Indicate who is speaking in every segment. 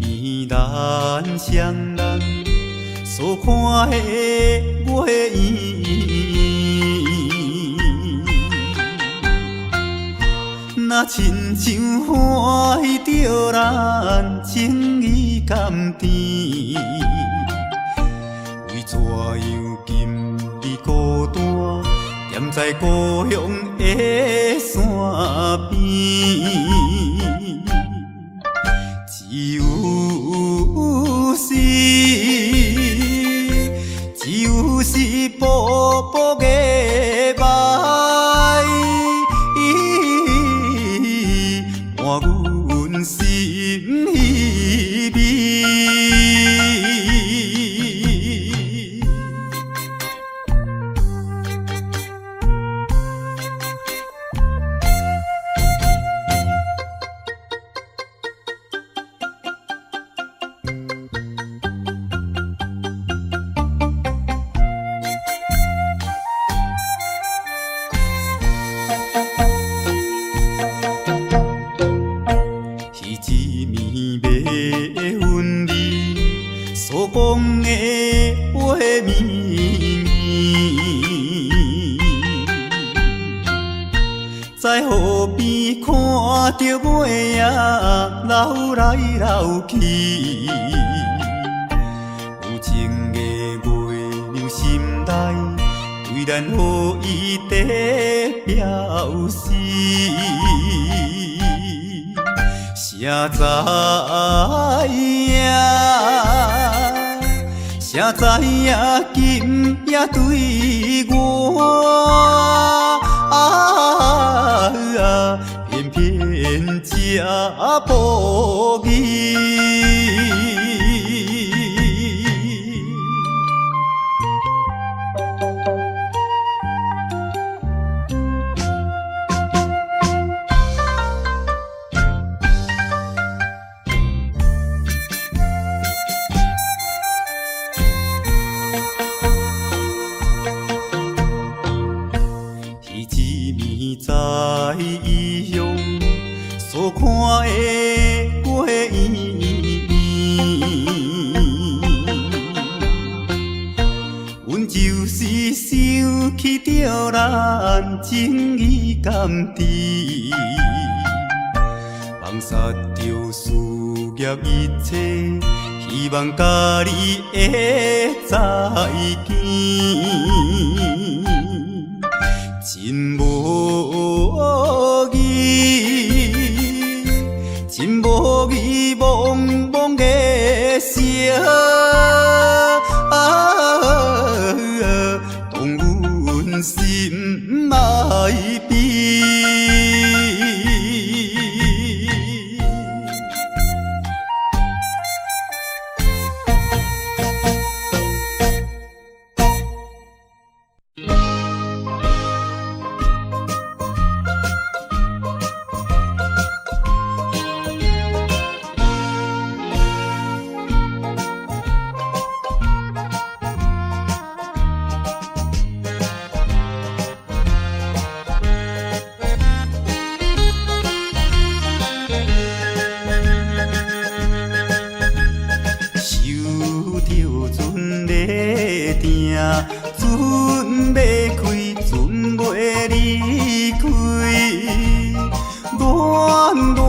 Speaker 1: 暝咱双人所看的月圆，若亲像欢喜着咱情意甘甜，为怎样今日孤单，踮在故乡的山边？只有是薄薄的梦，伴阮心稀微。所讲的话绵绵，在河边看着月仔流来流去，有情的月娘心内对咱好意在表示。谁知影今夜对我偏偏这无义。在异乡所看的月圆，阮就是想起着咱情意甘甜，放下着事业一切，希望甲你会再见。真无义，真无义，茫茫的声，当阮心爱悲。船要开，船要离开，恋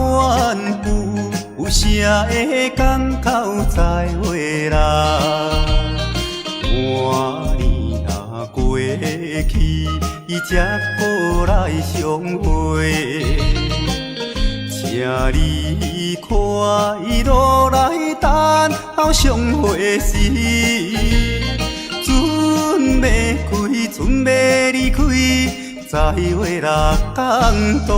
Speaker 1: 恋有谁会港口再会啦？半年若过去，才过来相会，请你快乐来等候相会时。船要开，船要离开，再会六港渡。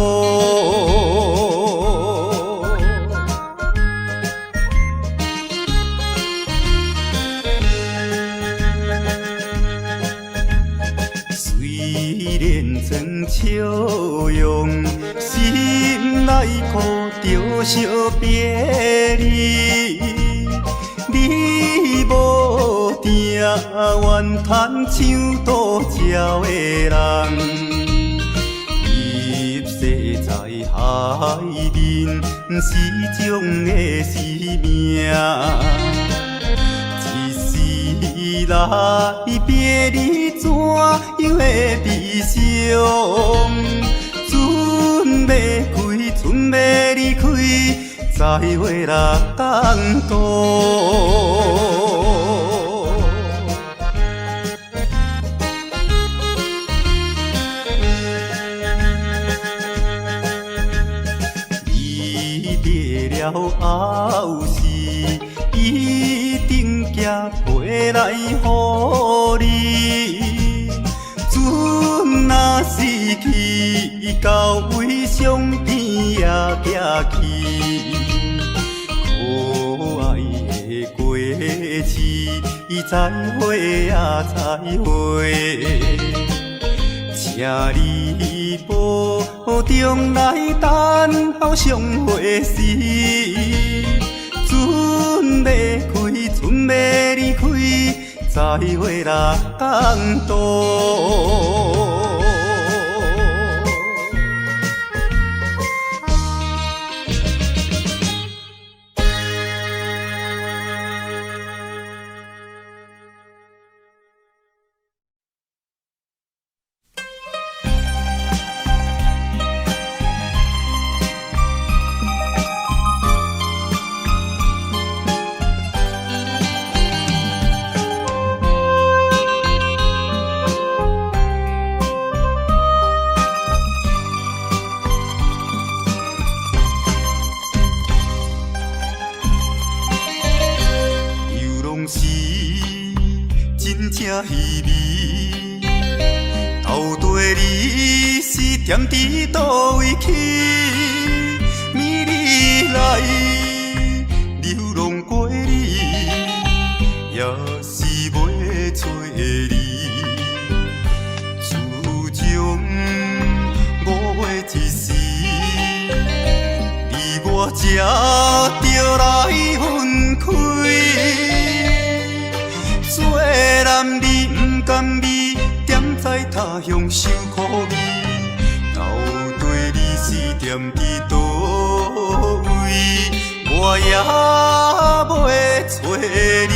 Speaker 1: 虽然装笑容，心内苦着惜别离。你无定愿叹像渡鸟的人，一世在海面是种的生命。一时来别离，怎样会悲伤？船要开，船要离开，再会六港渡。了后事，一定寄回来予你。船若失去，到位上边也行去。可爱的过期，再会啊再会。请你保重来等候相会时，船要开，船要离开，再会六港渡。真正稀微，到底你是踮伫倒位去？暝日来流浪过你，也是袂找你。自从5月一时，离我这就来分开。做男儿不甘味，踮在他乡受苦味。到底你是踮伫倒位，我也袂找你。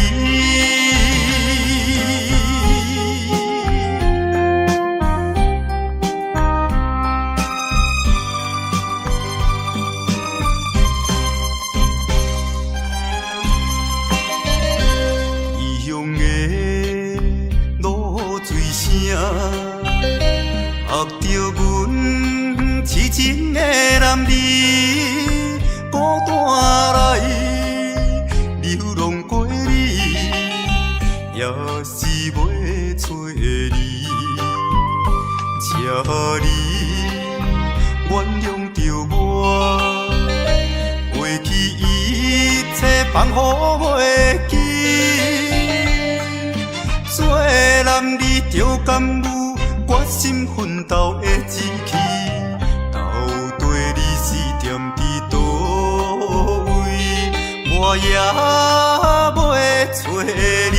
Speaker 1: 握着阮痴情的男儿，孤单来流浪过你，也是袂找你。请你原谅着我，过去一切放乎袂记。做男儿着甘有决心奋斗的志气，到底你是踮伫倒位，我也袂找你。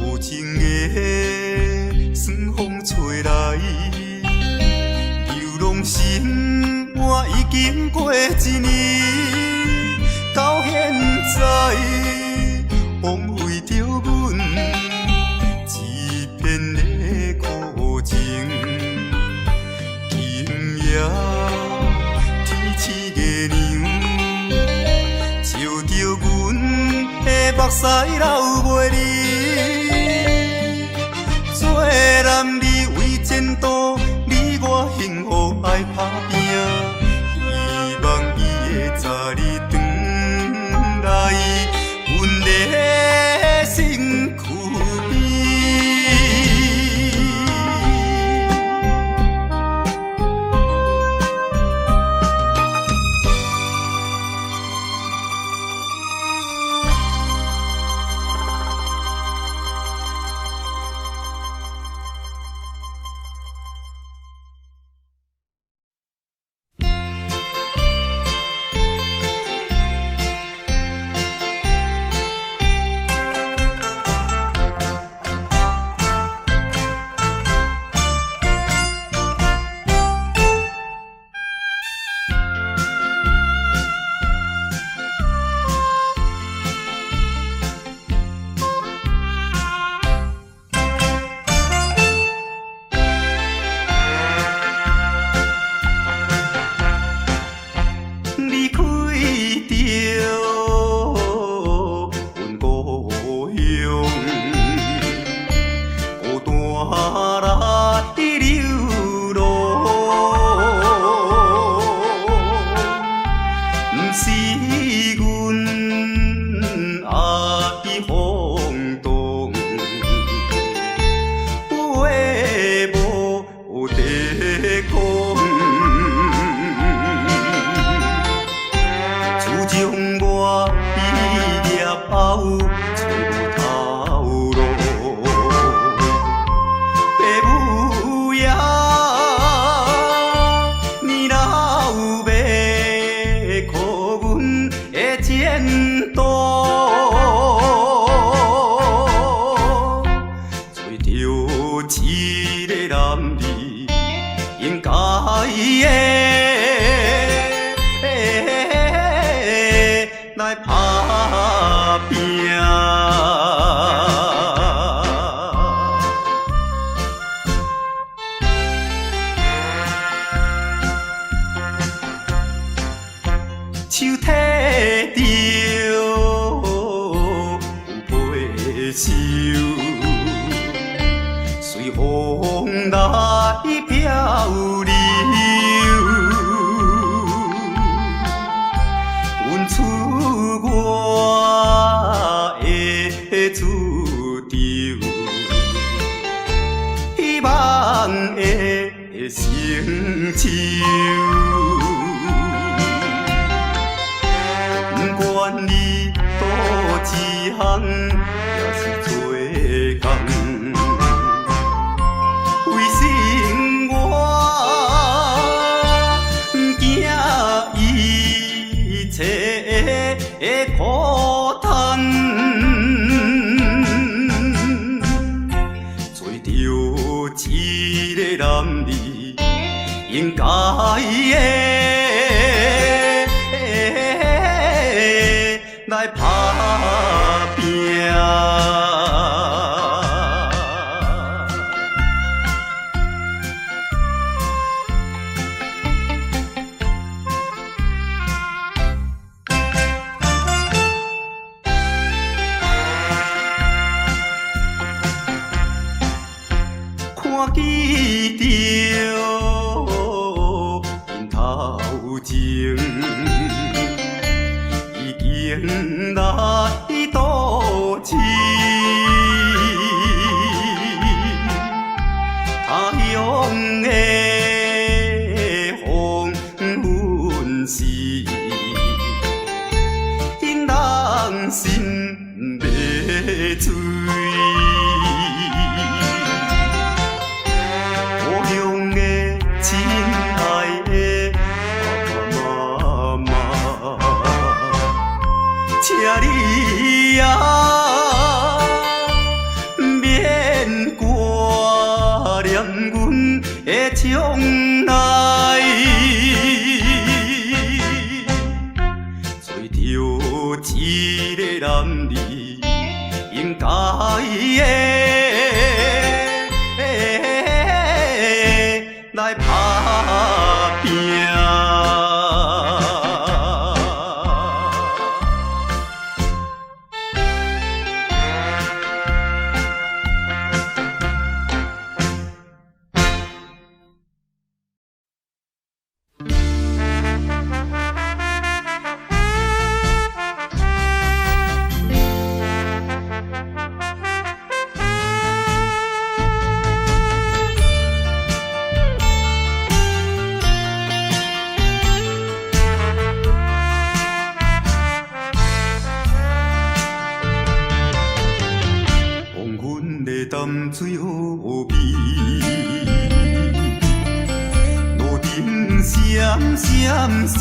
Speaker 1: 有情的酸风吹来，流浪心我已经过一年，到现在枉费着阮一片的苦情。今夜天星月亮，照着阮的目屎流袂离。做男儿为前途，你我幸福爱打拼，希望伊会早日转来，阮的身躯边。手，不管你倒一项，也是做工。为生我惊一切的苦叹，做着一个男儿应该的来打拼。看见着因头前已经来倒市，他乡的黄昏时，因人心要碎。请你啊，免挂念阮的将来，做着一个男儿应该的来打拼。淡水河边，路灯闪闪闪，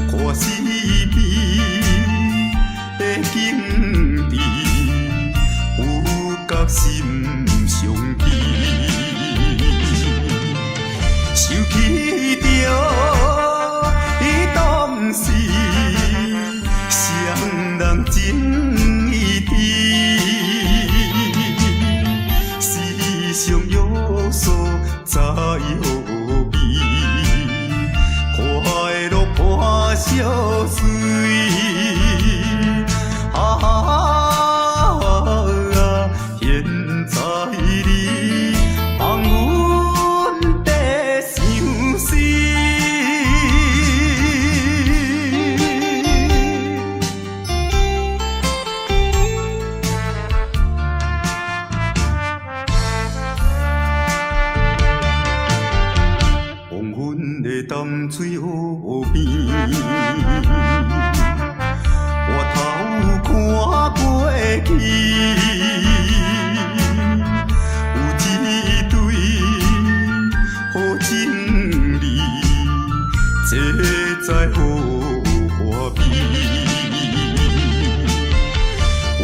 Speaker 1: 看四边的景致，有甲心伤悲，想起着伊当时双人情。时常约束在何边，快乐伴相随。现在你放阮在相思。淡水河边，我头看过去，有一对好情侣，坐在荷花边，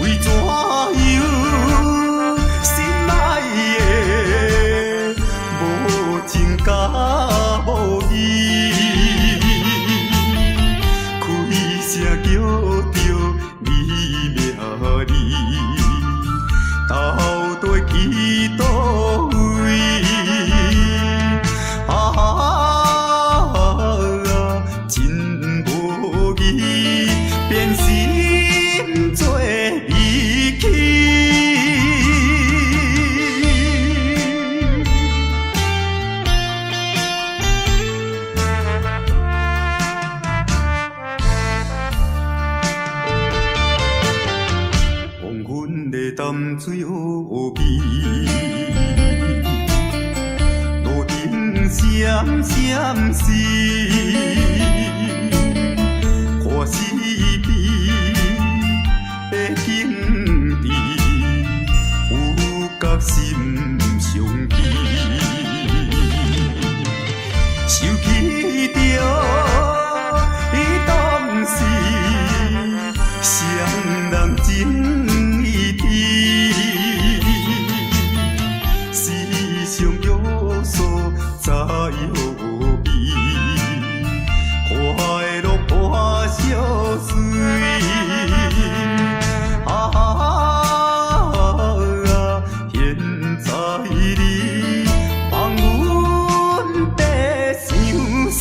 Speaker 1: 为怎样心爱的无情甲无义。声叫着你名字，到底去倒位？真无义，变心做离去。淡水河边，闪闪时，看四边的景致，有甲心相依，想起着伊当时双人情意甜，世上约束在何边？快乐破相随。现在你放阮白相思。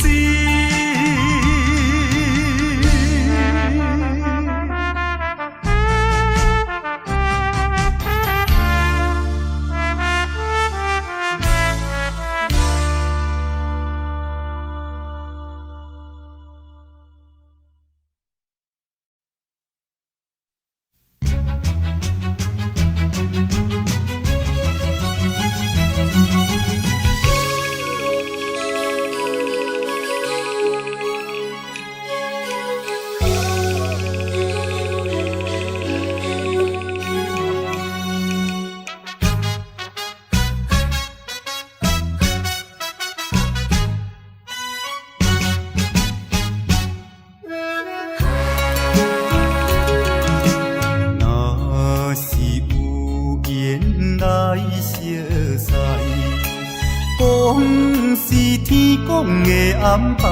Speaker 1: 讲的安排，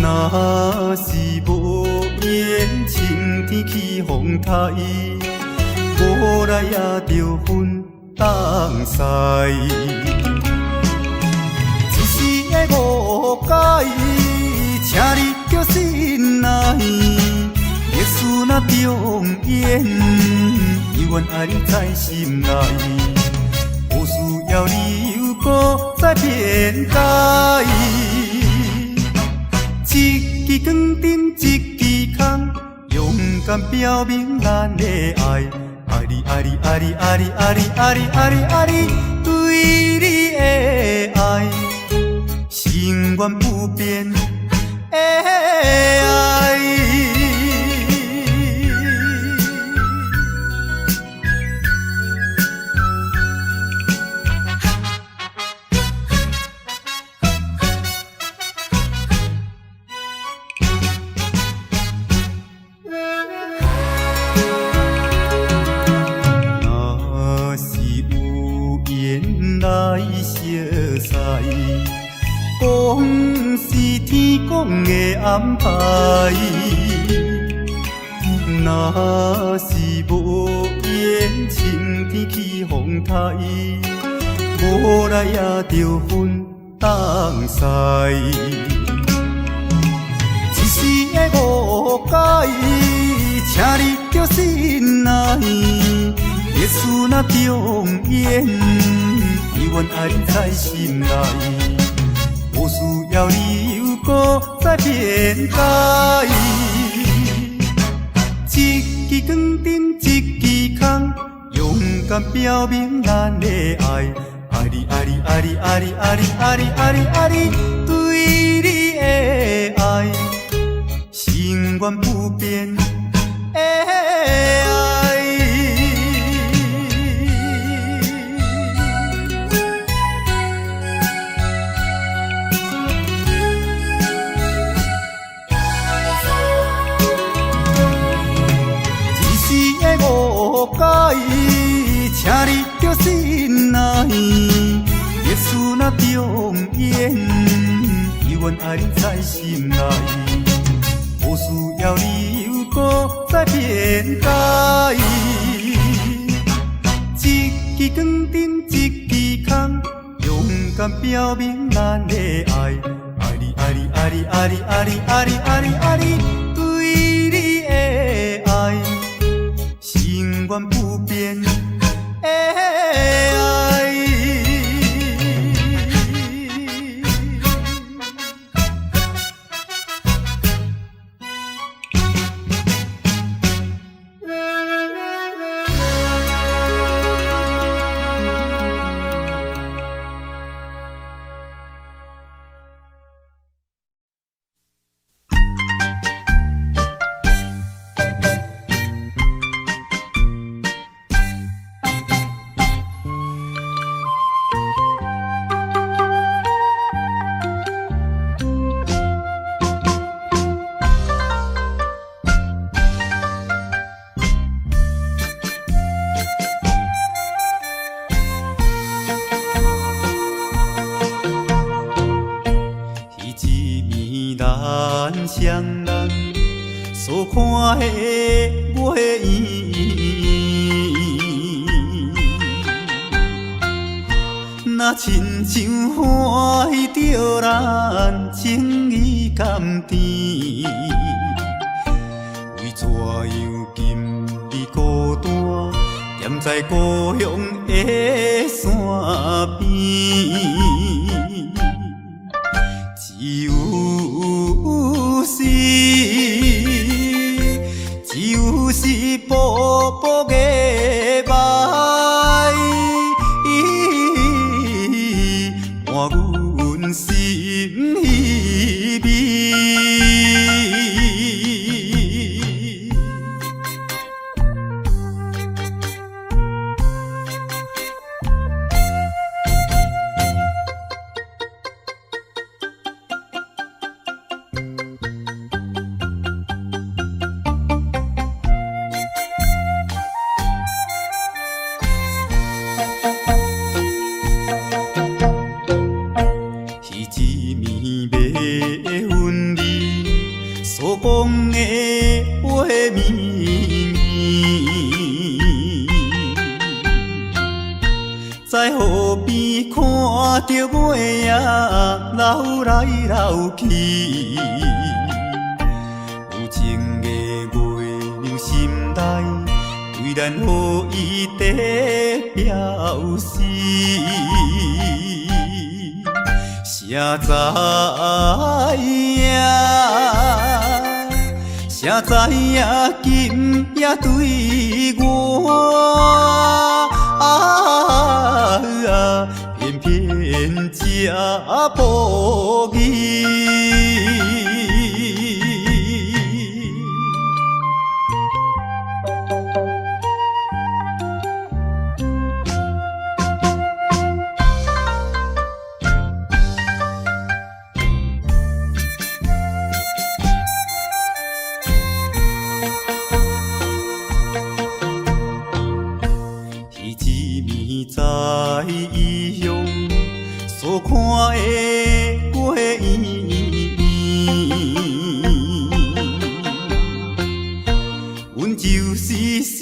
Speaker 1: 若是无缘，青天起风台，无来也着分东西。一时的误解，请你叫心内，历史若重演，永远爱你在心内。无需要理由，搁再辩解。一支光灯，一支空，勇敢表明咱的爱。爱你，爱你，爱你，爱你，爱你，爱你，爱你，爱你，对你的爱，永远不变的爱。来相识，讲是天公的安排。若是无缘，青天起风台，无来也着分东西。一时的误解，请你叫心内，历史若重演，永远爱你在心内，无需要理由，搁再辩解。一支光灯，一支空，勇敢表明咱的爱。爱你，爱你，爱你，爱你，爱你，爱你，爱你，爱你，对你的爱，永远不变的爱。误解，请你叫心内，历史若重演，永远爱你在心内，无需要理由，搁再辩解。一支光灯，一支空，勇敢表明咱的爱。爱你，爱你，爱你，爱你，爱你，爱你，爱你，爱你，对你的爱，永远不变的爱。咱双人所看的月圆，若亲像欢喜着咱情意甘甜，为怎样今日孤单，踮在故乡的山边？只有是薄薄的霾，伴阮心稀微。所讲的话绵绵，在河边看着月仔流来流去，有情的月娘心内对咱好意在表示。谁知影今夜对我偏偏这无义。在异乡所看的月圆，阮就是想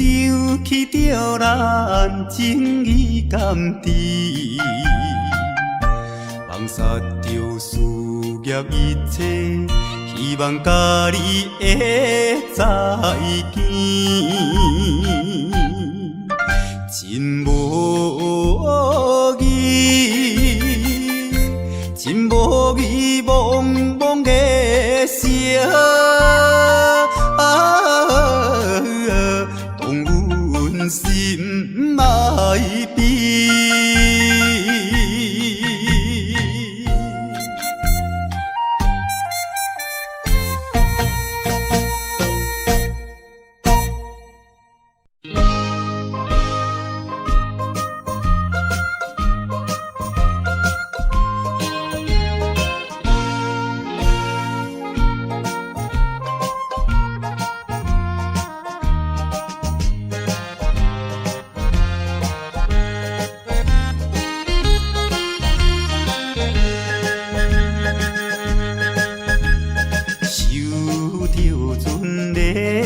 Speaker 1: 起着咱情意甘甜，放下着事业一切，希望甲你会再见。真无义，真无义，茫茫的声，当阮心爱悲。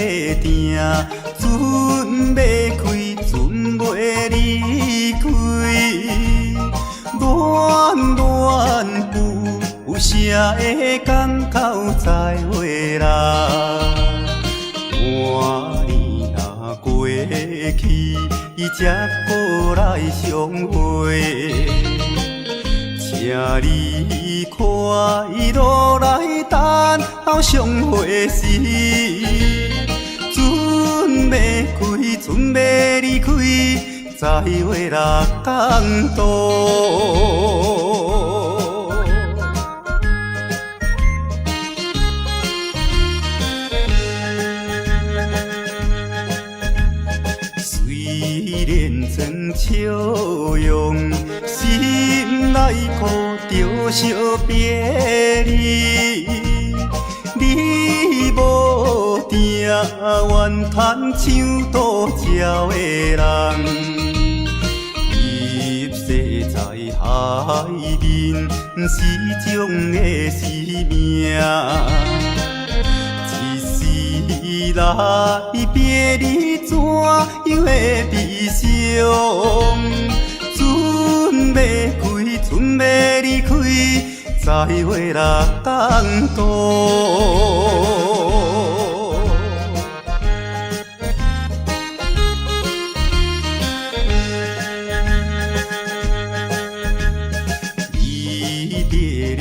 Speaker 1: 船要开，船要离开，暖暖有啥会港口再会啦？半年若过去，才过来相会，请你快乐来等候相会时。船要开，船要离开，再会六港渡。虽然装笑容，心内苦着惜别离。你无定愿叹像渡桥的人，一世在面是种的生命，一时来别离，怎样会悲伤？船要开，船要离开，再会六港渡。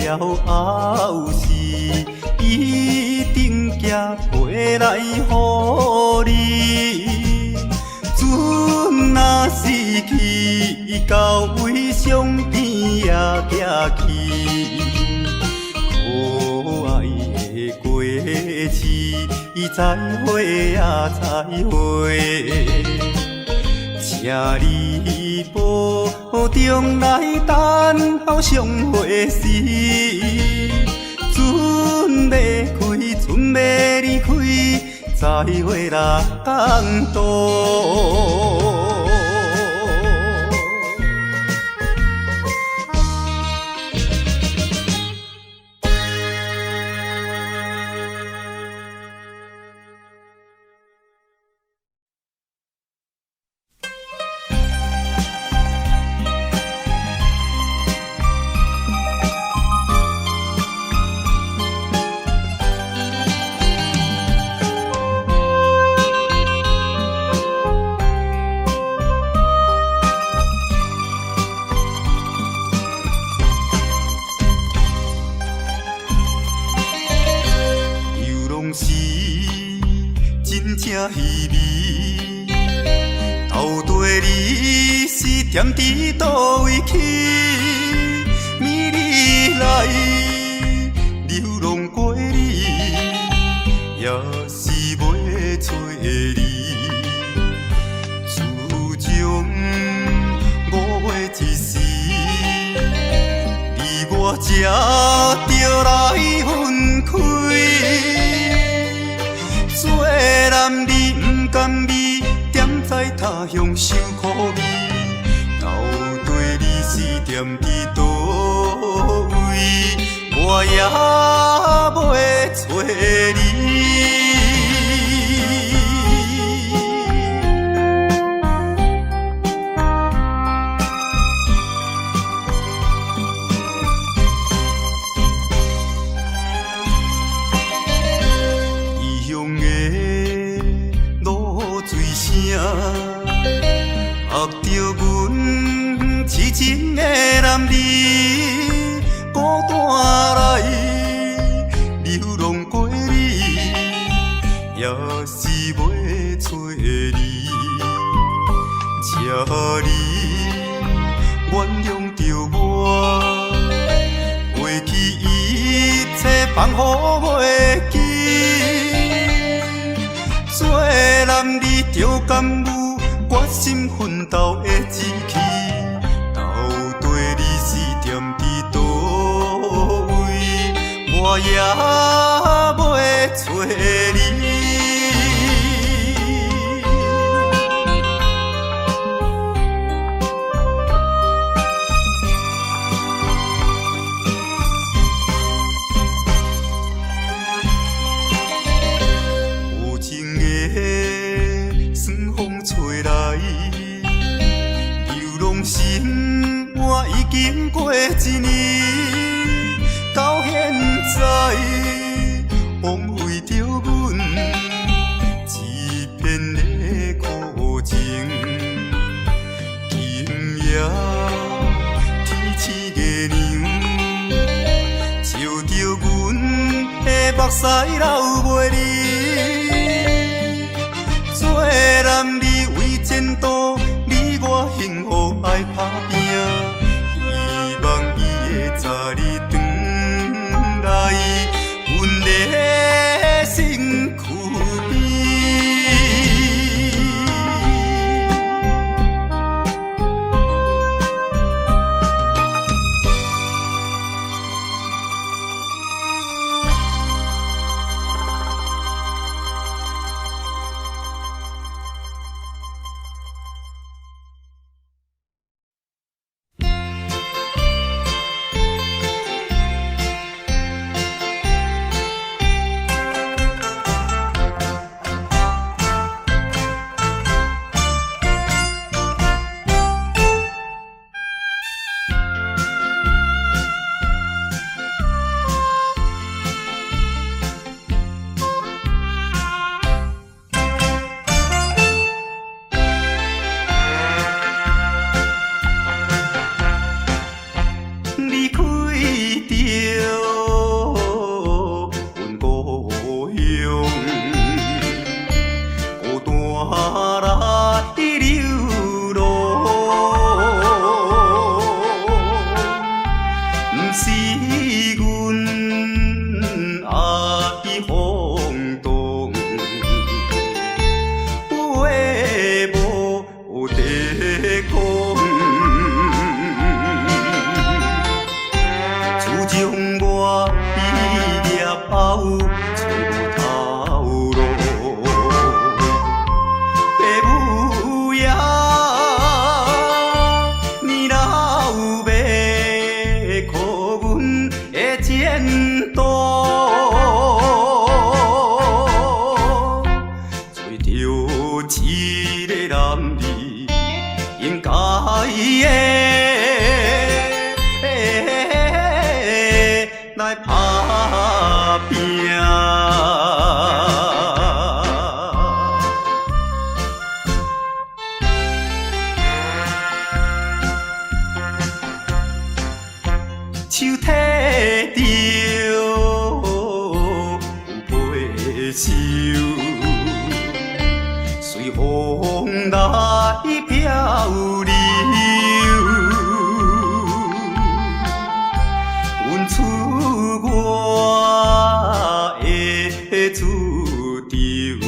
Speaker 1: 了后事，一定寄回来予你。船若失去，到位上边也行去。可爱的过期，再会啊再会。请你保重来等候相会时，船要开，船要离开，再会六港渡。真稀微，到底你是踮伫倒位去？暝日来流浪过你，也是袂找你。自从5月1时，离我这就来分开。做男儿不甘味，踮在他乡受苦味。到底你是踮伫倒位，我也袂找你。握着阮痴情的男儿，孤单来流浪过你，也是袂找你。请你原谅着我，过去一切放乎袂记。做男儿着甘有决心奋斗的志气，到底你是踮伫倒位，我也袂找你。有情的酸风吹来，流浪心我已经过1年，到现在枉费着阮一片的苦情。今夜天星月亮，照着阮的目屎流袂离。做男儿为前途，你我幸福爱打拼，希望伊会早日转来，阮的身躯 고도하라 이리우로 시군 아이 홍동 외보 대공 주정과 이랴아우 청고타우로 배부야 니라우베 고군 에티엔또 조이디오 지레람디 인가이에 날 파피야 chiếu thế điều buổi chiều suy hồn đại phiêu điêu 운 추고 애 주디우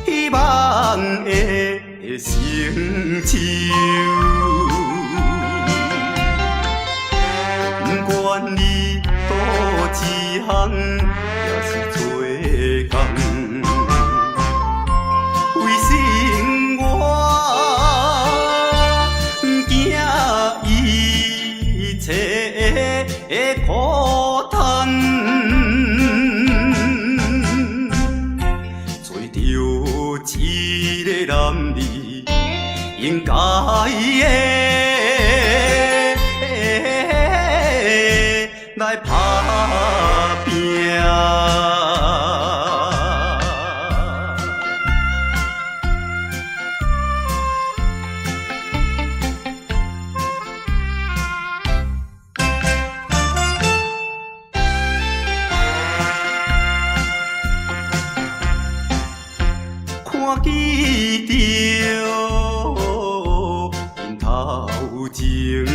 Speaker 1: 희망의 싱치우 quan đi tô chi hăng ya si chuối căng uy sinh hoa kia y chế khó thân rồi điều chi để làm đi yên cái 날 파피야看기điều in thao chiêng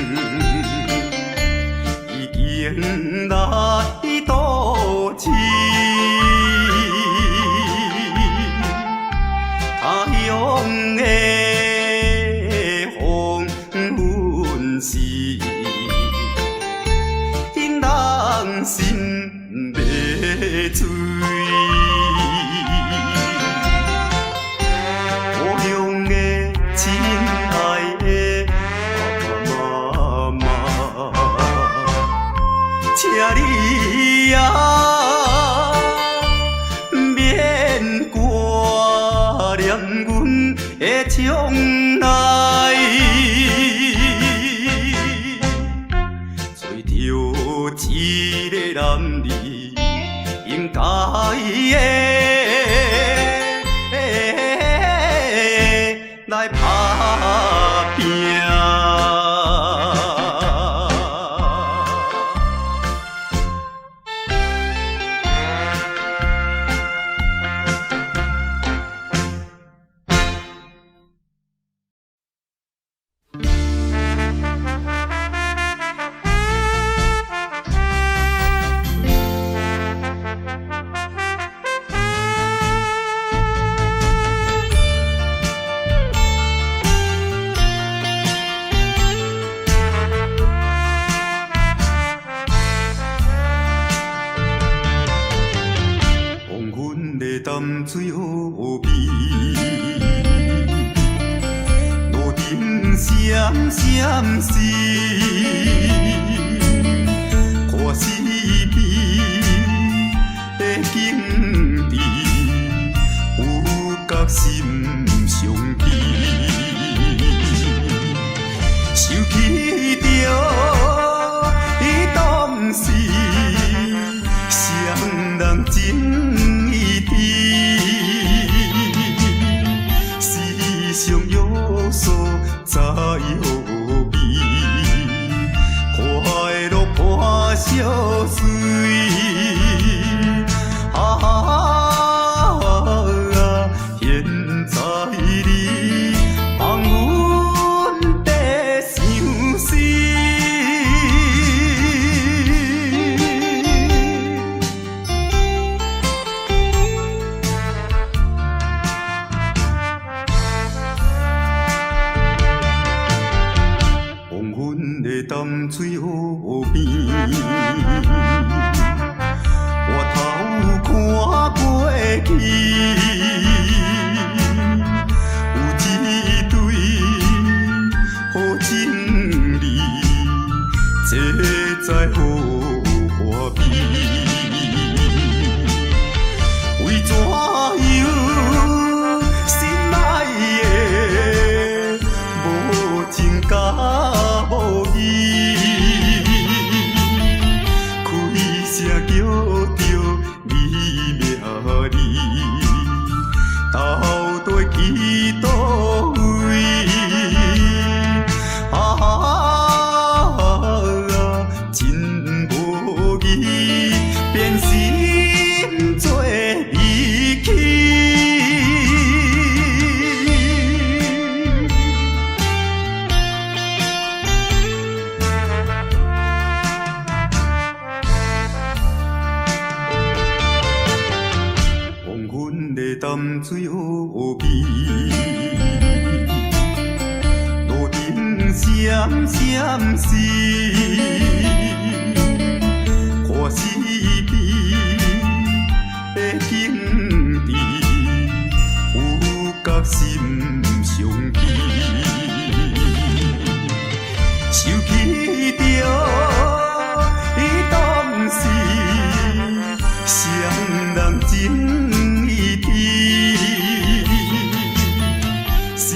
Speaker 1: yên đại tổ chi thái ông nghe hồn buồn xì in đang xin bề chui ô yêu nghe chín ai Chiaria miền của điện quân ê chiông này rồi thiếu chi để làm đi yên cái đại 파피야 담水好比路灯闪闪闪看四边的景致有角心上悲想起着伊当时双人情世上有所在何必快乐破小水伫倒位？真无义，变心做离去。淡水乌味，路灯闪闪时，看四边的景致，有觉心伤悲，想起着伊当时双人情。世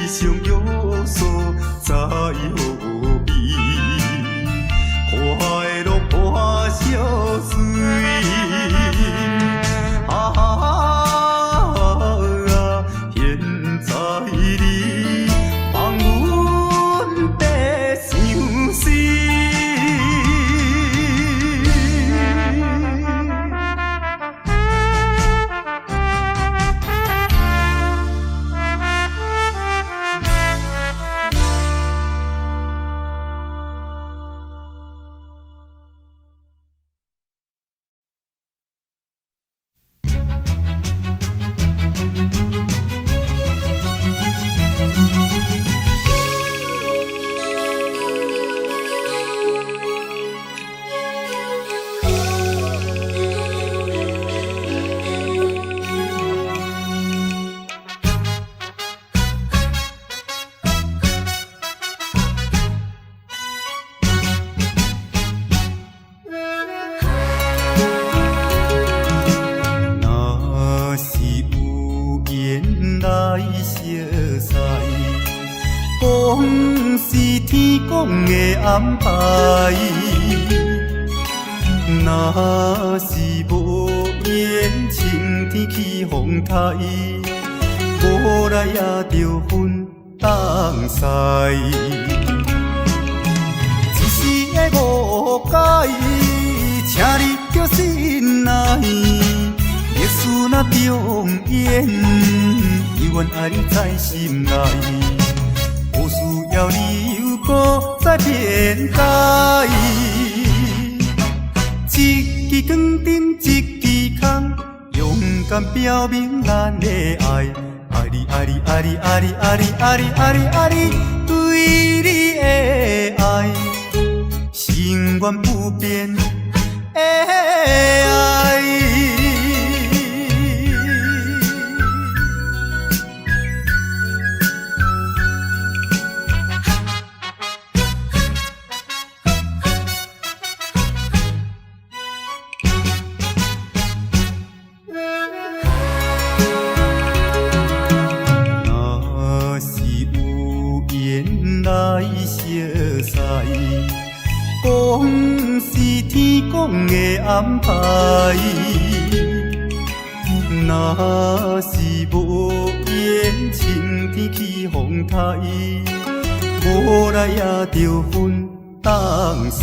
Speaker 1: 上约束在何边？快乐破小水，现在你放阮白相思。讲是天公的安排，若是无缘晴天起风台，无来也着分东西。一时的误解，请你着心内，历史若重演，永远爱你在心内。无需要理由，搁再辩解。一支光灯，一支空，勇敢表明咱的爱。爱你，爱你，爱你，爱你，爱你，爱你，爱你，爱你，对你的爱，永远不变的爱。来相识，讲是天公的安排。若是无缘晴天起风台，无来也着分东西。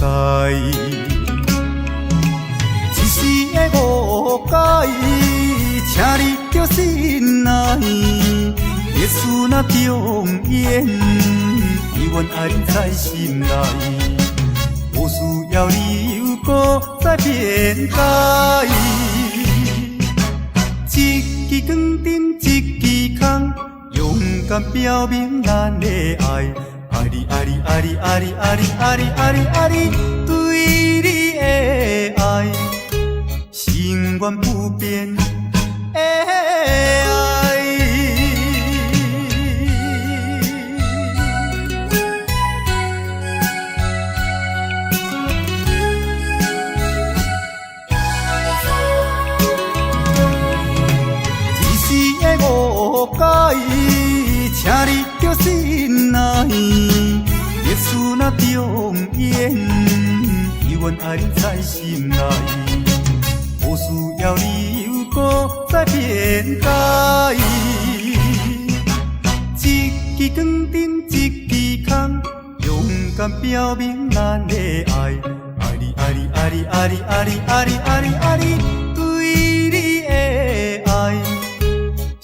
Speaker 1: 一时的误解，请你着心内，历史若重演。永远爱你在心内，无需要理由，搁再辩解。一支光灯，一支空，勇敢表明咱的爱。爱你，爱你，爱你，爱你，爱你，爱你，爱你，爱你，对你的爱，永远不变的爱。误解，请你着心内，历史若重演，永远爱你在心内，无需要理由，搁再辩解。支光顶一支空，勇敢表明咱的爱。爱你爱你爱你爱你爱你爱你爱你爱你，对你的爱，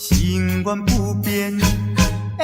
Speaker 1: 永远不变的爱。